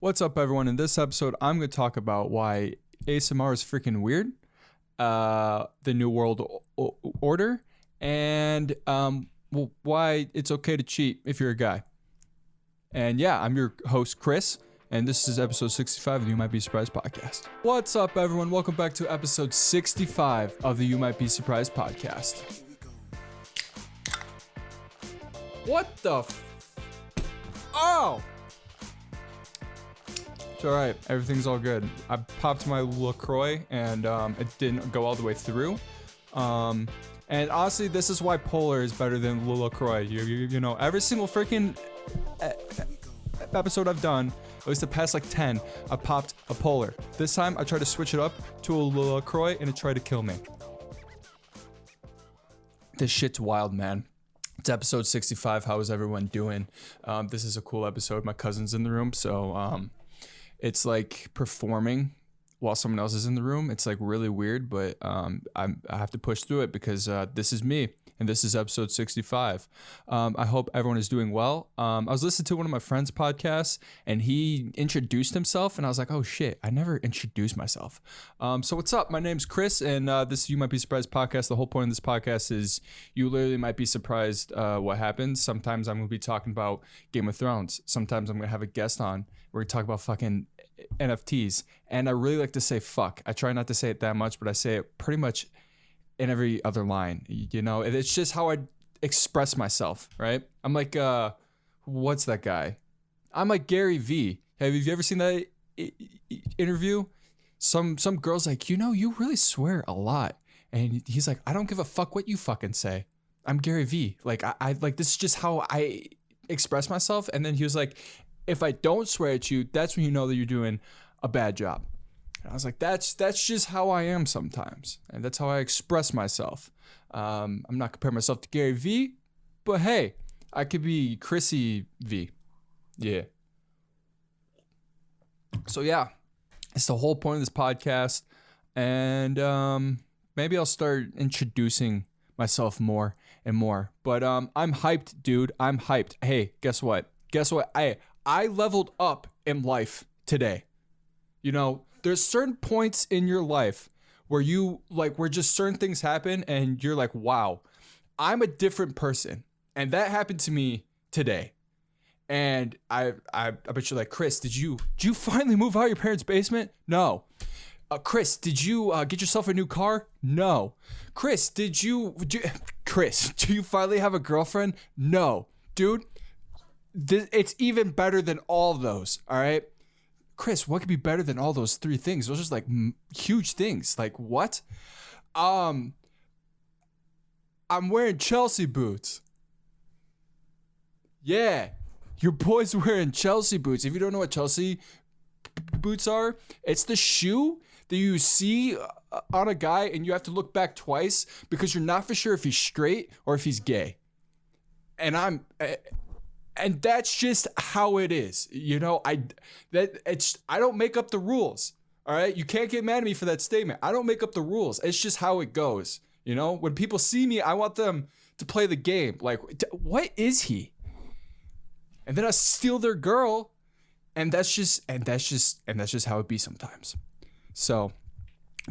What's up, everyone? In this episode, I'm going to talk about why ASMR is freaking weird, the New World Order, and why it's okay to cheat if you're a guy. And yeah, I'm your host, Chris, and this is episode 65 of the You Might Be Surprised podcast. What's up, everyone? Welcome back to episode 65 of the You Might Be Surprised podcast. What the Oh! It's alright, everything's all good. I popped my LaCroix and it didn't go all the way through. And honestly, this is why Polar is better than LaCroix. You know, every single freaking episode I've done, at least the past like 10, I popped a Polar. This time I tried to switch it up to a LaCroix and it tried to kill me. This shit's wild, man. It's episode 65. How is everyone doing? This is a cool episode. My cousin's in the room, so it's like performing while someone else is in the room. It's like really weird, but I have to push through it because this is me, and this is episode 65. I hope everyone is doing well. I was listening to one of my friend's podcasts, and he introduced himself, and I was like, oh shit, I never introduced myself. So what's up? My name's Chris, and this You Might Be Surprised podcast. The whole point of this podcast is you literally might be surprised what happens. Sometimes I'm going to be talking about Game of Thrones. Sometimes I'm going to have a guest on. We're going to talk about fucking NFTs. And I really like to say fuck. I try not to say it that much, but I say it pretty much in every other line. You know, it's just how I express myself, right? I'm like, what's that guy? I'm like Gary V. Have you ever seen that interview? Some girl's like, you know, you really swear a lot. And he's like, I don't give a fuck what you fucking say. I'm Gary V. Like, I like, this is just how I express myself. And then he was like, if I don't swear at you, that's when you know that you're doing a bad job. And I was like, that's just how I am sometimes. And that's how I express myself. I'm not comparing myself to Gary V, but hey, I could be Chrissy V. Yeah. So yeah, it's the whole point of this podcast. And maybe I'll start introducing myself more and more. But I'm hyped, dude. I'm hyped. Hey, guess what? I leveled up in life today. You know, there's certain points in your life where where just certain things happen and you're like, wow, I'm a different person. And that happened to me today. And I bet you're like, Chris, did you finally move out of your parents' basement? No. Chris, did you get yourself a new car? No. Chris, do you finally have a girlfriend? No. Dude, it's even better than all those, all right? Chris, what could be better than all those three things? Those are just like huge things. Like what? I'm wearing Chelsea boots. Yeah, your boy's wearing Chelsea boots. If you don't know what Chelsea boots are, it's the shoe that you see on a guy and you have to look back twice because you're not for sure if he's straight or if he's gay. And that's just how it is. You know, I don't make up the rules. All right. You can't get mad at me for that statement. I don't make up the rules. It's just how it goes. You know, when people see me, I want them to play the game. Like, what is he? And then I steal their girl. And that's just how it be sometimes. So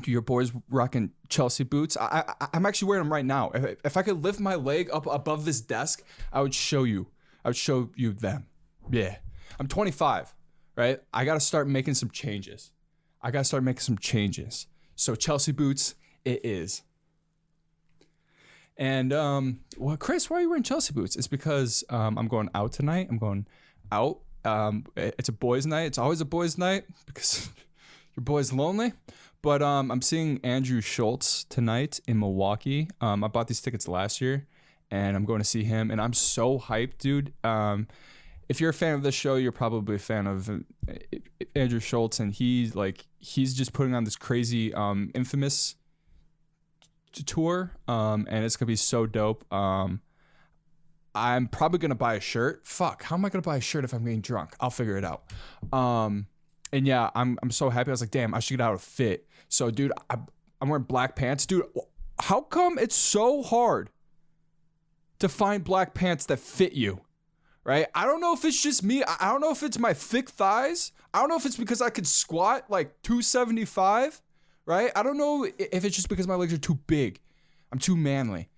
your boy's rocking Chelsea boots. I'm actually wearing them right now. If I could lift my leg up above this desk, I would show you them. Yeah. I'm 25, right? I got to start making some changes. So Chelsea boots, it is. And, well, Chris, why are you wearing Chelsea boots? It's because I'm going out tonight. I'm going out. It's a boys' night. It's always a boys' night because your boy's lonely. But I'm seeing Andrew Schultz tonight in Milwaukee. I bought these tickets last year. And I'm going to see him, and I'm so hyped, dude. If you're a fan of this show, you're probably a fan of Andrew Schultz, and he's just putting on this crazy Infamous tour, and it's gonna be so dope. I'm probably gonna buy a shirt. Fuck, how am I gonna buy a shirt if I'm getting drunk? I'll figure it out. And yeah, I'm so happy. I was like, damn, I should get out of fit. So, dude, I'm wearing black pants, dude. How come it's so hard to find black pants that fit you, right? I don't know if it's just me. I don't know if it's my thick thighs. I don't know if it's because I could squat like 275, right? I don't know if it's just because my legs are too big. I'm too manly.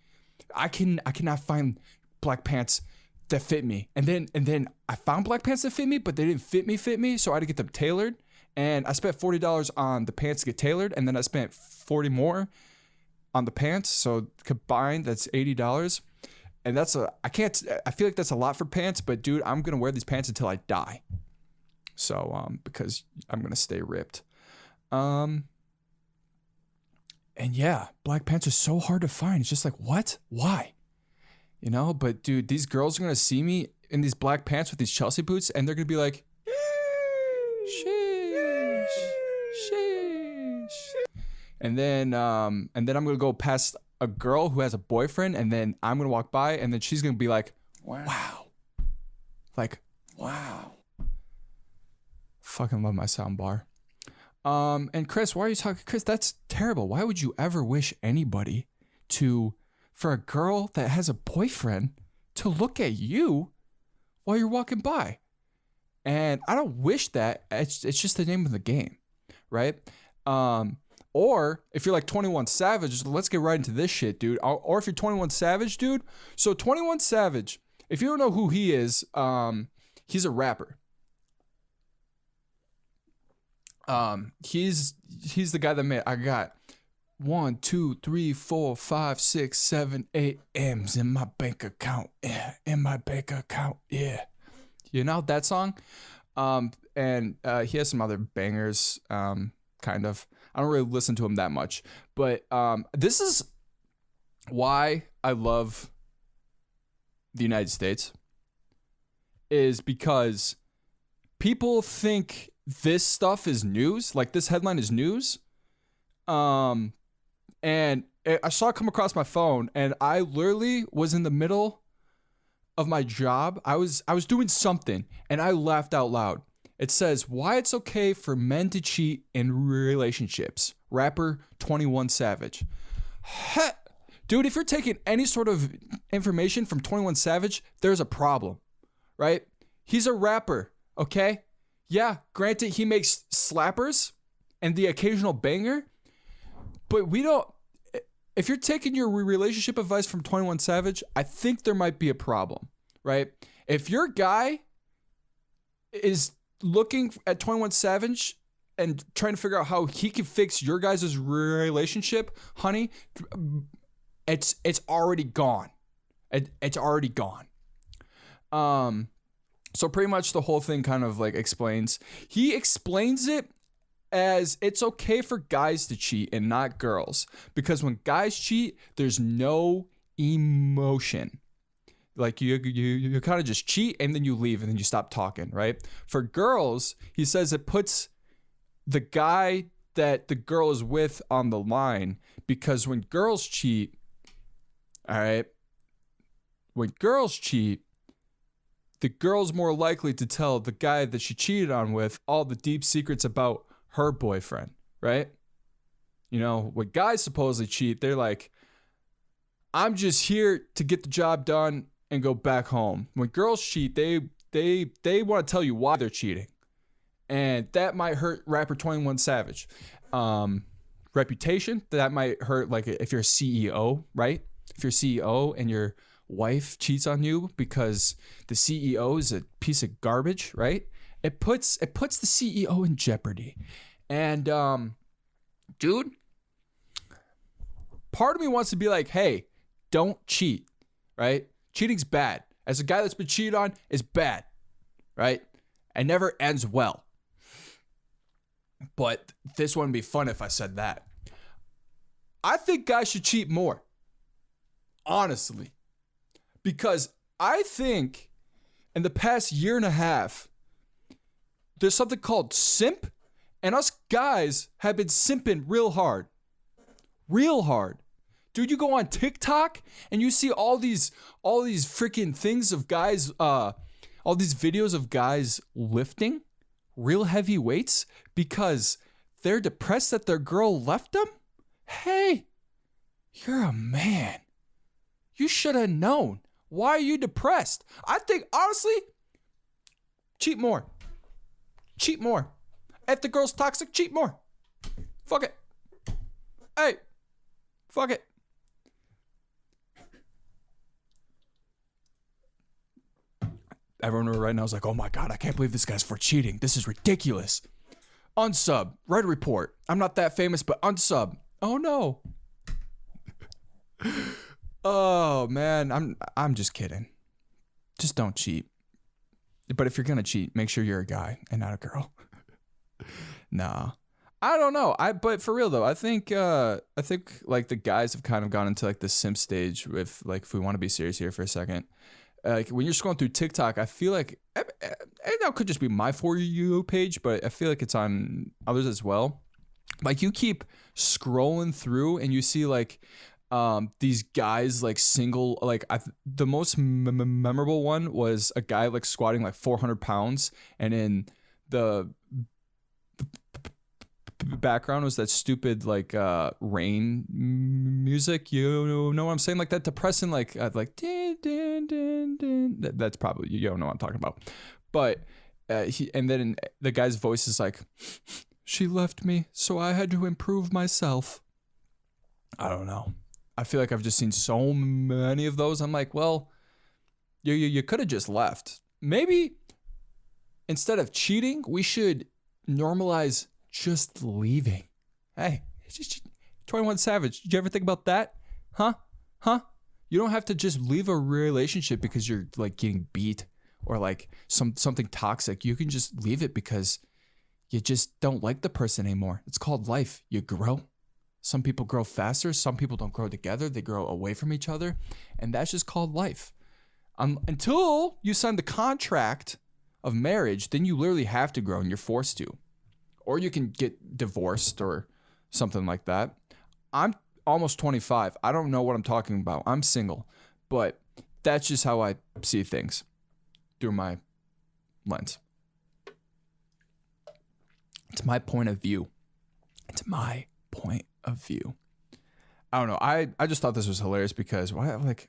I cannot find black pants that fit me. And then I found black pants that fit me, but they didn't fit me. So I had to get them tailored. And I spent $40 on the pants to get tailored, and then I spent $40 more on the pants. So combined, that's $80. And I feel like that's a lot for pants, but dude, I'm gonna wear these pants until I die. So because I'm gonna stay ripped. And yeah, black pants are so hard to find. It's just like, what? Why? You know, but dude, these girls are gonna see me in these black pants with these Chelsea boots, and they're gonna be like, sheesh, sheesh. And then I'm gonna go past a girl who has a boyfriend, and then I'm gonna walk by, and then she's gonna be like, wow. Like, wow. Fucking love my sound bar. And Chris, why are you talking? Chris, that's terrible. Why would you ever wish anybody for a girl that has a boyfriend to look at you while you're walking by? And I don't wish that. It's just the name of the game, right? Or if you're like 21 Savage, let's get right into this shit, dude. Or if you're 21 Savage, dude. So 21 Savage, if you don't know who he is, he's a rapper. He's the guy that made, I got 1, 2, 3, 4, 5, 6, 7, 8 M's in my bank account. Yeah, in my bank account. Yeah. You know that song? And he has some other bangers, kind of. I don't really listen to him that much. But this is why I love the United States, is because people think this stuff is news. Like, this headline is news. And I saw it come across my phone, and I literally was in the middle of my job. I was doing something, and I laughed out loud. It says, why it's okay for men to cheat in relationships. Rapper 21 Savage. Dude, if you're taking any sort of information from 21 Savage, there's a problem, right? He's a rapper, okay? Yeah, granted, he makes slappers and the occasional banger, but if you're taking your relationship advice from 21 Savage, I think there might be a problem, right? If your guy is looking at 21 Savage and trying to figure out how he can fix your guys' relationship, honey, it's already gone. It's already gone. So pretty much the whole thing kind of like he explains it as it's okay for guys to cheat and not girls, because when guys cheat, there's no emotion. Like you kind of just cheat and then you leave and then you stop talking, right? For girls, he says it puts the guy that the girl is with on the line, because when girls cheat, all right, when girls cheat, the girl's more likely to tell the guy that she cheated on with all the deep secrets about her boyfriend, right? You know, when guys supposedly cheat, they're like, I'm just here to get the job done and go back home. When girls cheat, they want to tell you why they're cheating. And that might hurt rapper 21 Savage. Reputation, that might hurt, like, if you're a CEO, right? If you're a CEO and your wife cheats on you because the CEO is a piece of garbage, right? It puts the CEO in jeopardy. And dude, part of me wants to be like, hey, don't cheat, right? Cheating's bad. As a guy that's been cheated on, is bad, right? It never ends well. But this wouldn't be fun if I said that. I think guys should cheat more, honestly, because I think in the past year and a half, there's something called simp, and us guys have been simping real hard. Real hard. Dude, you go on TikTok and you see all these freaking things of guys, all these videos of guys lifting real heavy weights because they're depressed that their girl left them. Hey, you're a man. You should have known. Why are you depressed? I think, honestly, cheat more. Cheat more. If the girl's toxic, cheat more. Fuck it. Hey, fuck it. Everyone right now is like, oh my God, I can't believe this guy's for cheating. This is ridiculous. Unsub. Write a report. I'm not that famous, but unsub. Oh no. Oh man, I'm just kidding. Just don't cheat. But if you're gonna cheat, make sure you're a guy and not a girl. Nah. I don't know. But for real though, I think like the guys have kind of gone into like the simp stage with like, if we want to be serious here for a second. Like when you're scrolling through TikTok, I feel like, and that could just be my For You page, but I feel like it's on others as well. Like you keep scrolling through and you see like these guys like single, like the most memorable one was a guy like squatting like 400 pounds, and in the background was that stupid like rain music, you know what I'm saying, like that depressing like din, din, din, din. That's probably, you don't know what I'm talking about, but then the guy's voice is like, she left me so I had to improve myself. I don't know, I feel like I've just seen so many of those. I'm like, well, you could have just left. Maybe instead of cheating, we should normalize just leaving. Hey, it's just 21 Savage. Did you ever think about that? Huh? You don't have to just leave a relationship because you're like getting beat or like something toxic. You can just leave it because you just don't like the person anymore. It's called life. You grow. Some people grow faster. Some people don't grow together. They grow away from each other. And that's just called life. Until you sign the contract of marriage, then you literally have to grow and you're forced to. Or you can get divorced or something like that. I'm almost 25. I don't know what I'm talking about. I'm single. But that's just how I see things through my lens. It's my point of view. It's my point of view. I don't know. I just thought this was hilarious because why, like,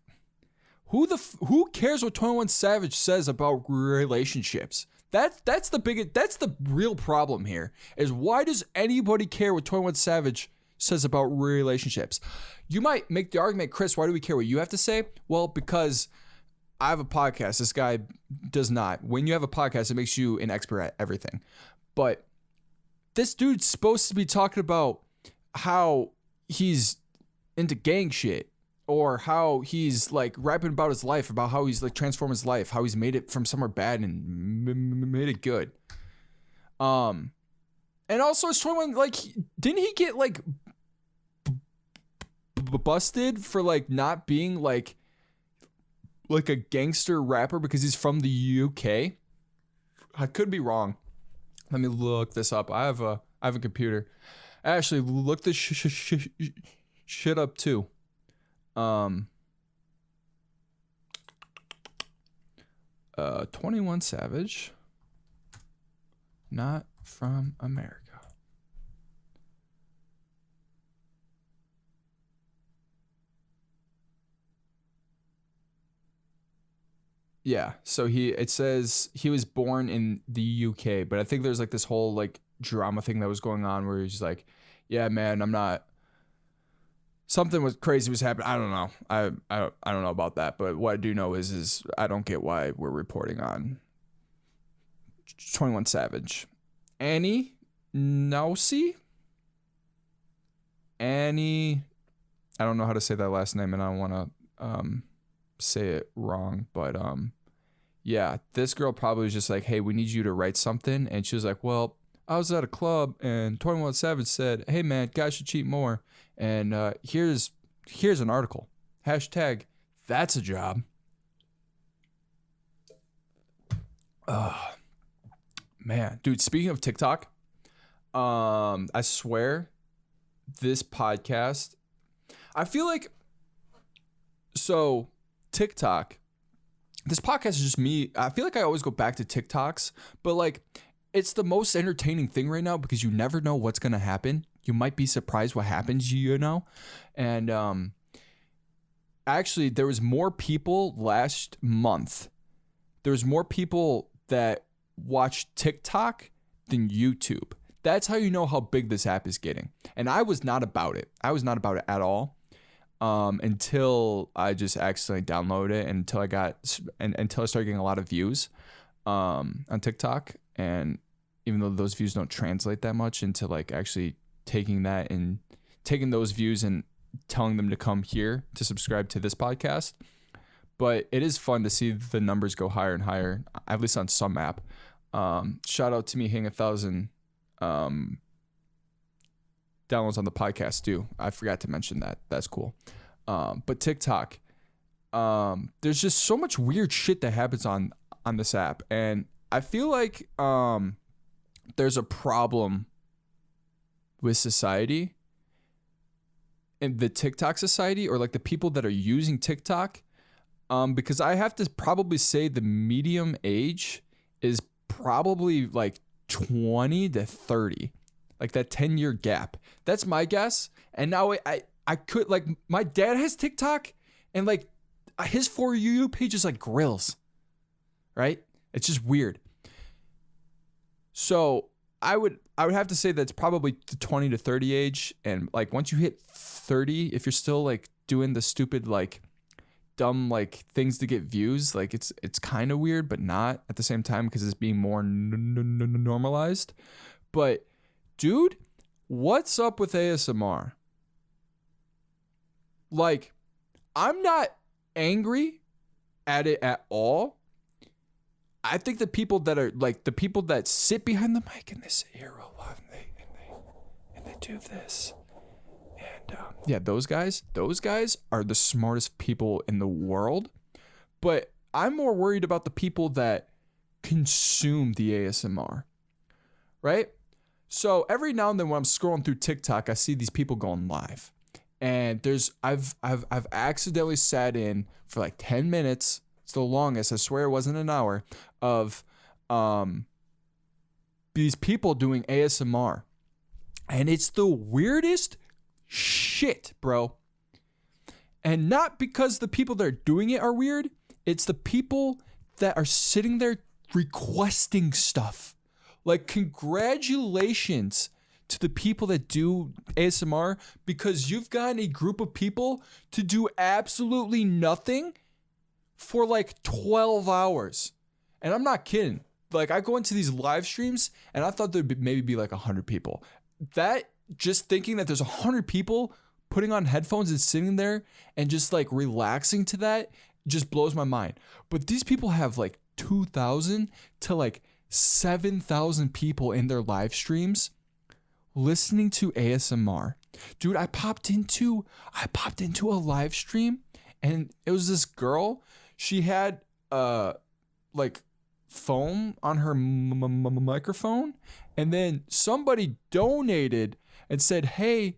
who cares what 21 Savage says about relationships? That's the real problem here, is why does anybody care what 21 Savage says about relationships? You might make the argument, Chris, why do we care what you have to say? Well, because I have a podcast. This guy does not. When you have a podcast, it makes you an expert at everything. But this dude's supposed to be talking about how he's into gang shit, or how he's like rapping about his life, about how he's like transformed his life, how he's made it from somewhere bad and made it good. And also it's 21, like, didn't he get like busted for like not being like a gangster rapper because he's from the UK? I could be wrong. Let me look this up. I have a computer. Actually, look this shit up too. 21 Savage, not from America. Yeah, so it says he was born in the UK, but I think there's like this whole like drama thing that was going on where he's like, yeah, man, I'm not. Something was crazy was happening. I don't know. I don't know about that. But what I do know is I don't get why we're reporting on 21 Savage. Annie Nausi? Annie. I don't know how to say that last name, and I don't want to say it wrong. But yeah, this girl probably was just like, hey, we need you to write something. And she was like, well, I was at a club and 21 Savage said, hey, man, guys should cheat more. And here's an article. Hashtag, that's a job. Man, dude, speaking of TikTok, I swear this podcast, I feel like, so TikTok, this podcast is just me. I feel like I always go back to TikToks, but like, it's the most entertaining thing right now because you never know what's going to happen. You might be surprised what happens, you know? And actually, there was more people last month. There was more people that watched TikTok than YouTube. That's how you know how big this app is getting. And I was not about it. I was not about it at all until I just accidentally downloaded it, and until I started getting a lot of views on TikTok. And even though those views don't translate that much into like actually taking those views and telling them to come here to subscribe to this podcast. But it is fun to see the numbers go higher and higher, at least on some app. Shout out to me hitting 1,000 downloads on the podcast too. I forgot to mention that. That's cool. But TikTok, there's just so much weird shit that happens on this app. And I feel like there's a problem with society, and the TikTok society, or like the people that are using TikTok, because I have to probably say the medium age is probably like 20 to 30, like that 10-year gap. That's my guess. And now I could, like, my dad has TikTok, and like his For You page is like grills, right? It's just weird. So I would have to say that's probably the 20 to 30 age. And like once you hit 30, if you're still like doing the stupid like dumb like things to get views, like it's kind of weird, but not at the same time, because it's being more normalized. But dude, what's up with ASMR? Like, I'm not angry at it at all. I think the people that are like the people that sit behind the mic and they sit here a lot and they do this. And yeah, those guys are the smartest people in the world. But I'm more worried about the people that consume the ASMR, right? So every now and then when I'm scrolling through TikTok, I see these people going live, and I've accidentally sat in for like 10 minutes. It's the longest. I swear it wasn't an hour of these people doing ASMR, and it's the weirdest shit, bro. And not because the people that are doing it are weird. It's the people that are sitting there requesting stuff. Like, congratulations to the people that do ASMR, because you've gotten a group of people to do absolutely nothing for like 12 hours. And I'm not kidding. Like, I go into these live streams and I thought there'd maybe be like 100 people. That, just thinking that there's 100 people putting on headphones and sitting there and just like relaxing to that just blows my mind. But these people have like 2,000 to like 7,000 people in their live streams listening to ASMR. Dude, I popped into a live stream, and it was this girl. She had like foam on her microphone, and then somebody donated and said, "Hey,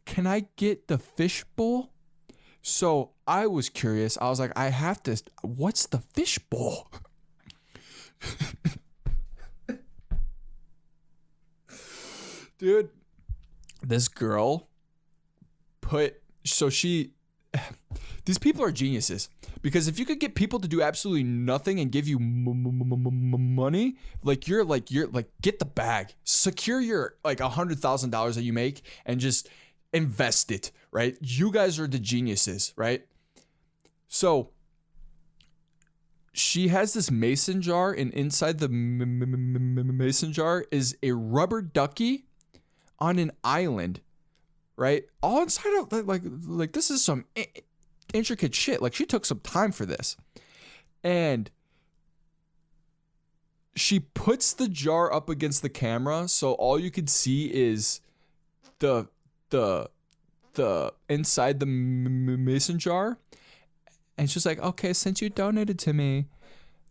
can I get the fishbowl?" So I was curious. I was like, what's the fishbowl? Dude, this girl these people are geniuses, because if you could get people to do absolutely nothing and give you money, you're get the bag, secure your like $100,000 that you make and just invest it, right? You guys are the geniuses, right? So she has this mason jar, and inside the mason jar is a rubber ducky on an island, right? All inside of like this is some intricate shit. Like, she took some time for this, and she puts the jar up against the camera, so all you could see is the inside the mason jar. And she's like, "Okay, since you donated to me,"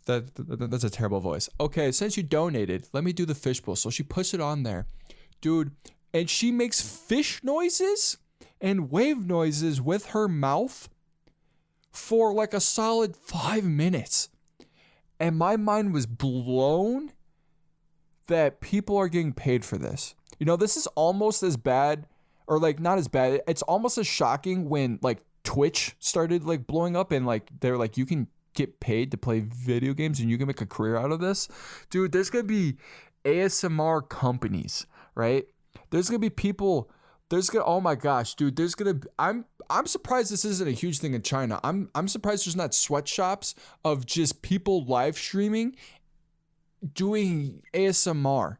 that's a terrible voice. "Okay, since you donated, let me do the fishbowl." So she puts it on there, dude, and she makes fish noises and wave noises with her mouth for like a solid 5 minutes. And my mind was blown that people are getting paid for this. You know, this is almost as bad, or like not as bad. It's almost as shocking when like Twitch started like blowing up, and like they're like, you can get paid to play video games and you can make a career out of this, dude. There's gonna be ASMR companies, right? There's gonna be people. Oh my gosh, dude. I'm surprised this isn't a huge thing in China. I'm surprised there's not sweatshops of just people live streaming doing ASMR.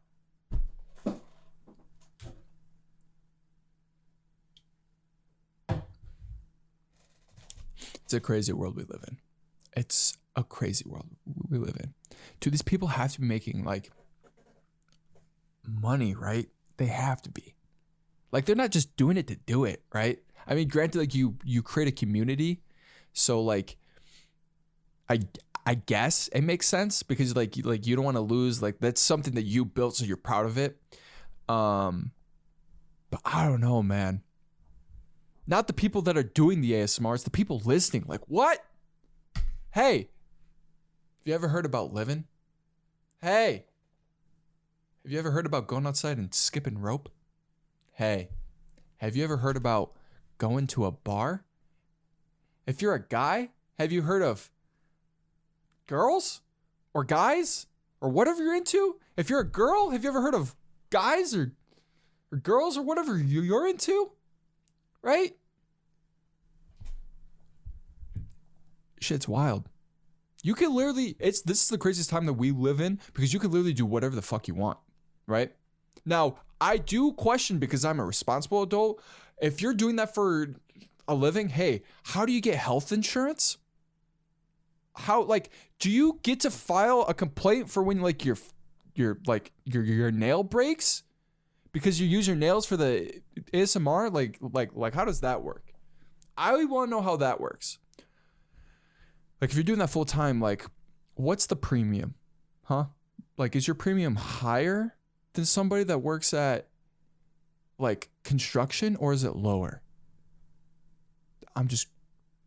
It's a crazy world we live in. It's a crazy world we live in. Dude, these people have to be making like money, right? They have to be. Like, they're not just doing it to do it, right? I mean, granted, like you create a community, so like I guess it makes sense because like you don't want to lose, like that's something that you built, so you're proud of it. But I don't know, man. Not the people that are doing the ASMR, it's the people listening. Like, what? Hey, have you ever heard about living? Hey, have you ever heard about going outside and skipping rope? Hey, have you ever heard about going to a bar? If you're a guy, have you heard of girls or guys or whatever you're into? If you're a girl, have you ever heard of guys or girls or whatever you're into? Right? Shit's wild. You can literally, this is the craziest time that we live in because you can literally do whatever the fuck you want, right? Now, I do question, because I'm a responsible adult, if you're doing that for a living, hey, how do you get health insurance? How, like, do you get to file a complaint for when like your nail breaks because you use your nails for the ASMR? Like how does that work? I want to know how that works. Like, if you're doing that full time, like, what's the premium? Huh? Like, is your premium higher than somebody that works at like construction, or is it lower? I'm just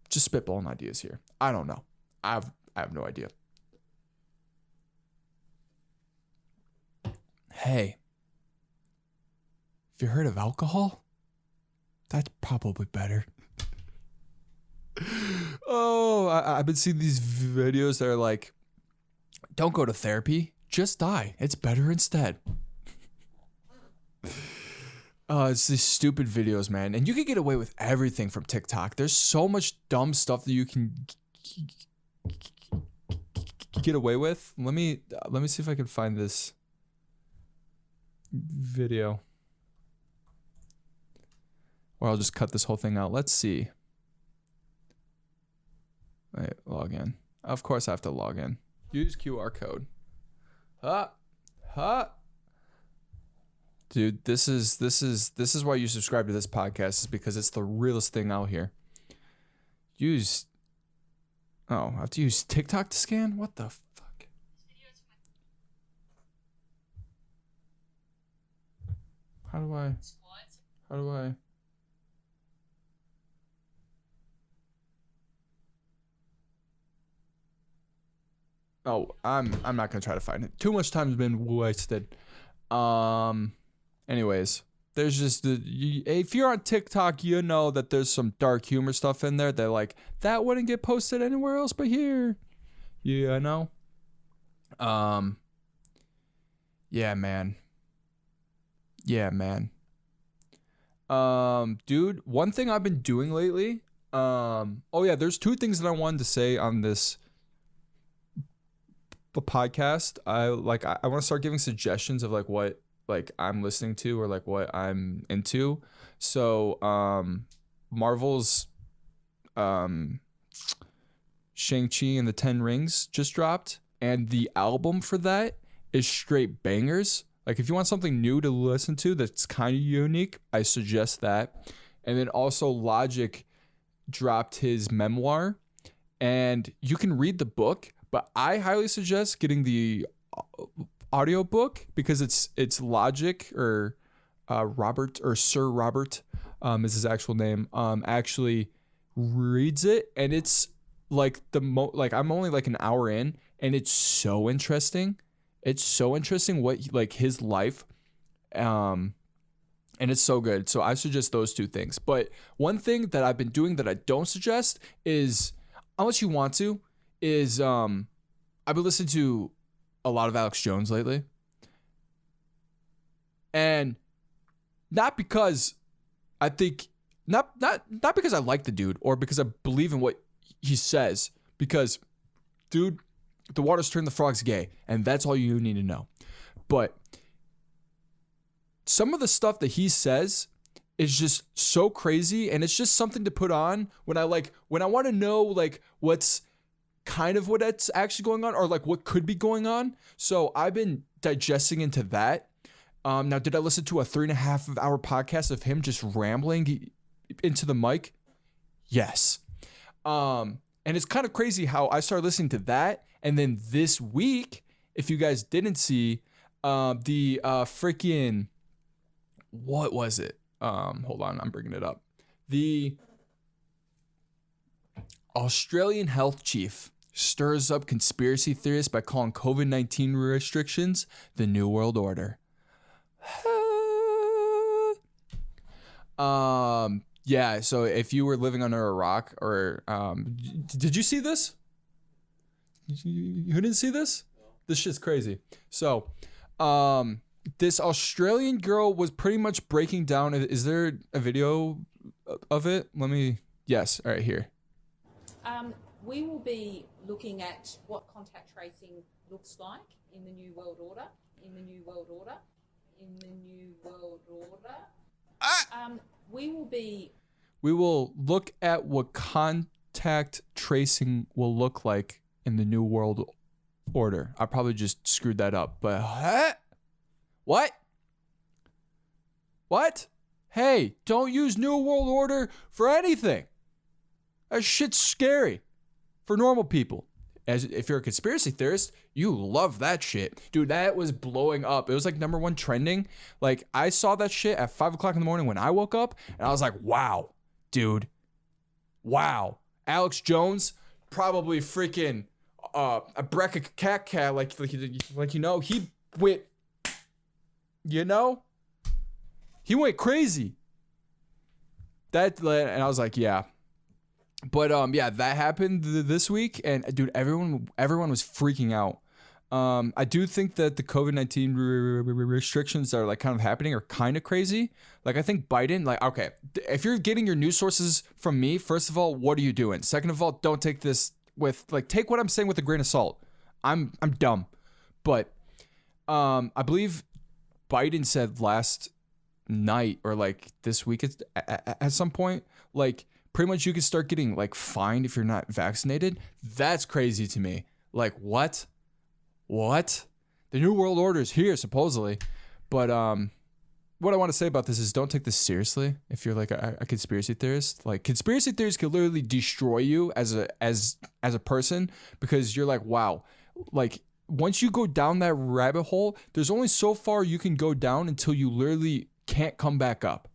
spitballing ideas here. I don't know. I have no idea. Hey, have you heard of alcohol? That's probably better. Oh, I've been seeing these videos that are like, don't go to therapy, just die. It's better instead. It's these stupid videos, man. And you can get away with everything from TikTok. There's so much dumb stuff that you can get away with. Let me see if I can find this video. Or I'll just cut this whole thing out. Let's see. Wait, log in. Of course I have to log in. Use QR code. Dude, this is why you subscribe to this podcast, is because it's the realest thing out here. I have to use TikTok to scan? What the fuck? How do I? Oh, I'm not gonna try to find it. Too much time's been wasted. Anyways, there's just if you're on TikTok, you know that there's some dark humor stuff in there that like that wouldn't get posted anywhere else but here. Yeah, I know. Yeah, man. Dude, one thing I've been doing lately. Oh yeah, there's two things that I wanted to say on this podcast. I want to start giving suggestions of like what like I'm listening to or like what I'm into. So Marvel's Shang-Chi and the 10 Rings just dropped, and the album for that is straight bangers. Like, if you want something new to listen to that's kind of unique, I suggest that. And then also Logic dropped his memoir, and you can read the book, but I highly suggest getting the audiobook because it's Logic, or Robert, or Sir Robert is his actual name, actually reads it, and it's like I'm only like an hour in, and it's so interesting. It's so interesting what like his life and it's so good. So I suggest those two things. But one thing that I've been doing that I don't suggest is, unless you want to, is I've been listening to a lot of Alex Jones lately. And not because I think, not because I like the dude or because I believe in what he says, because, dude, the water's turned the frogs gay, and that's all you need to know. But some of the stuff that he says is just so crazy, and it's just something to put on when I want to know like what's kind of what that's actually going on, or like what could be going on. So I've been digesting into that. Now, did I listen to a 3.5 hour podcast of him just rambling into the mic? Yes. And it's kind of crazy how I started listening to that, and then this week, if you guys didn't see, the freaking, what was it? Hold on, I'm bringing it up. The Australian health chief stirs up conspiracy theorists by calling COVID-19 restrictions the New World Order. Yeah, so if you were living under a rock, or did you see this? You didn't see this? This shit's crazy. So, this Australian girl was pretty much breaking down. Is there a video of it? Yes, all right, here. We will be looking at what contact tracing looks like in the New World Order. We will look at what contact tracing will look like in the New World Order. I probably just screwed that up, but what? Hey, don't use New World Order for anything. That shit's scary for normal people. As if you're a conspiracy theorist, you love that shit. Dude, that was blowing up. It was like #1 trending. Like, I saw that shit at 5 o'clock in the morning when I woke up, and I was like, wow, dude. Wow. Alex Jones, probably freaking a Brecca cat, like he went, he went crazy. And I was like, yeah. But yeah, that happened this week, and dude, everyone was freaking out. I do think that the COVID-19 restrictions that are like kind of happening are kind of crazy. Like, I think Biden, like, okay, if you're getting your news sources from me, first of all, what are you doing? Second of all, don't take this take what I'm saying with a grain of salt. I'm dumb, but I believe Biden said last night or like this week at some point, like, pretty much you can start getting like fined if you're not vaccinated. That's crazy to me. Like, what? The New World Order is here, supposedly. But what I want to say about this is, don't take this seriously if you're like a conspiracy theorist. Like, conspiracy theories can literally destroy you as a person, because you're like, wow, like, once you go down that rabbit hole, there's only so far you can go down until you literally can't come back up,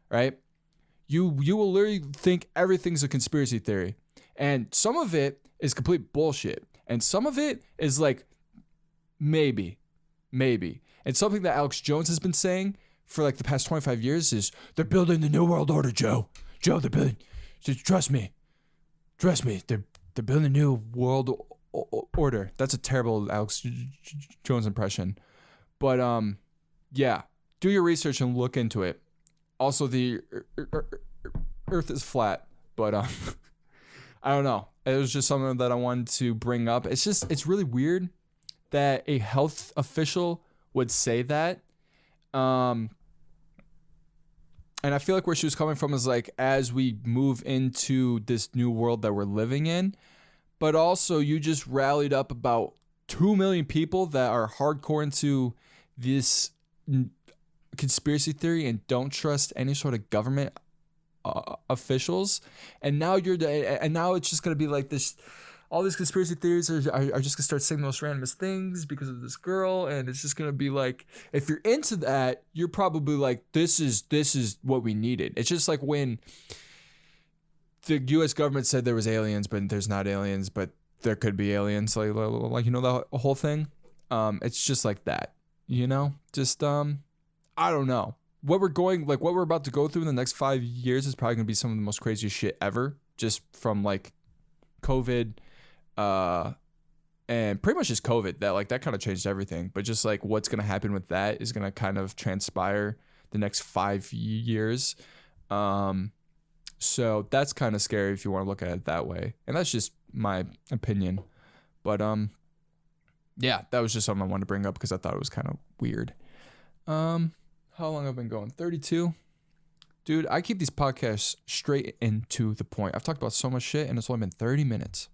right? You will literally think everything's a conspiracy theory, and some of it is complete bullshit, and some of it is like maybe. And something that Alex Jones has been saying for like the past 25 years is, they're building the New World Order, Joe, they're building. Trust me, they're building the New World Order. That's a terrible Alex Jones impression, but yeah, do your research and look into it. Also, the Earth is flat, but I don't know. It was just something that I wanted to bring up. It's really weird that a health official would say that. And I feel like where she was coming from is like, as we move into this new world that we're living in, but also you just rallied up about 2 million people that are hardcore into this conspiracy theory and don't trust any sort of government officials, and now now it's just gonna be like this. All these conspiracy theories are just gonna start saying the most randomest things because of this girl, and it's just gonna be like, if you're into that, you're probably like, this is what we needed. It's just like when the U.S. government said there was aliens, but there's not aliens, but there could be aliens, like the whole thing. It's just like that, just I don't know. what we're about to go through in the next 5 years is probably gonna be some of the most craziest shit ever, just from like COVID, and pretty much just COVID. That kind of changed everything. But just like what's gonna happen with that is gonna kind of transpire the next 5 years. So that's kind of scary if you want to look at it that way, and that's just my opinion. But yeah, that was just something I wanted to bring up because I thought it was kind of weird. How long have I been going? 32. Dude, I keep these podcasts straight into the point. I've talked about so much shit and it's only been 30 minutes.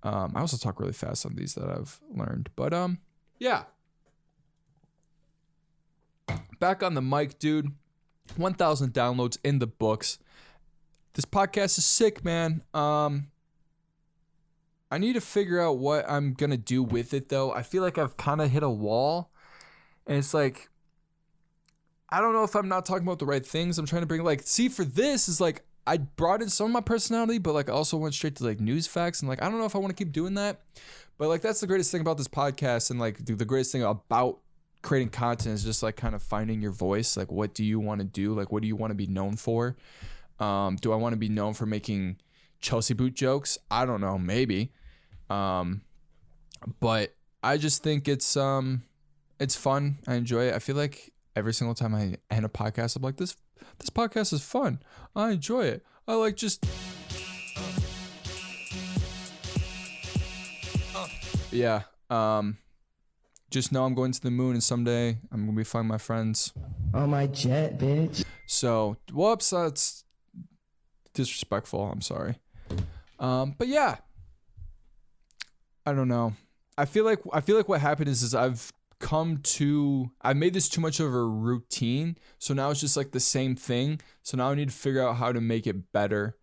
I also talk really fast on these that I've learned. But yeah. Back on the mic, dude. 1,000 downloads in the books. This podcast is sick, man. I need to figure out what I'm going to do with it, though. I feel like I've kind of hit a wall. And it's like, I don't know if I'm not talking about the right things. I'm trying to bring, like, see, for this is like, I brought in some of my personality, but like I also went straight to like news facts. And like, I don't know if I want to keep doing that. But like, that's the greatest thing about this podcast. And like, the greatest thing about creating content is just like kind of finding your voice. Like, what do you want to do? Like, what do you want to be known for? Do I want to be known for making Chelsea boot jokes? I don't know, maybe. But I just think it's fun. I enjoy it. I feel like every single time I end a podcast, I'm like, this podcast is fun. I enjoy it. I like just yeah. Just know I'm going to the moon, and someday I'm gonna be finding my friends on my jet, bitch. So whoops, that's disrespectful. I'm sorry. But yeah, I don't know. I feel like what happened is I've made this too much of a routine. So now it's just like the same thing. So now I need to figure out how to make it better.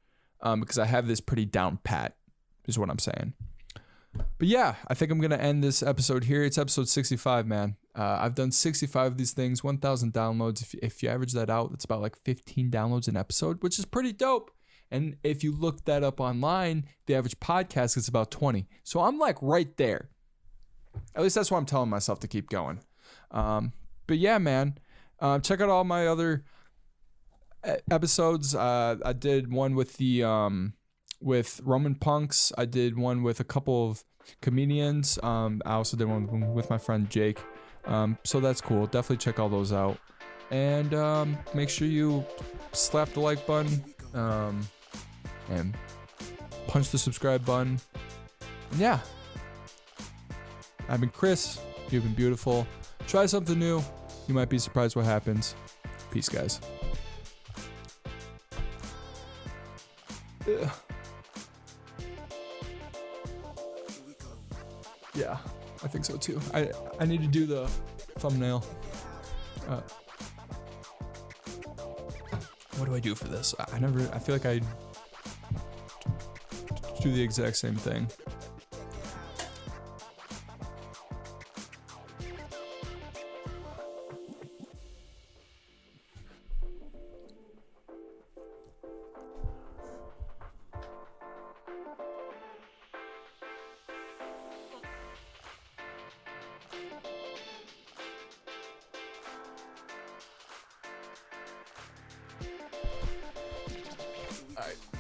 Because I have this pretty down pat, is what I'm saying. But yeah, I think I'm going to end this episode here. It's episode 65, man. I've done 65 of these things, 1,000 downloads. If you average that out, it's about like 15 downloads an episode, which is pretty dope. And if you look that up online, the average podcast is about 20. So I'm like right there. At least that's what I'm telling myself to keep going. But yeah, man, check out all my other episodes. I did one with with Roman Punks. I did one with a couple of comedians. I also did one with my friend Jake. So that's cool. Definitely check all those out. And make sure you slap the like button and punch the subscribe button. And yeah. I've been Chris. You've been beautiful. Try something new. You might be surprised what happens. Peace, guys. Ugh. Yeah, I think so too. I need to do the thumbnail. What do I do for this? I feel like I do the exact same thing. All right.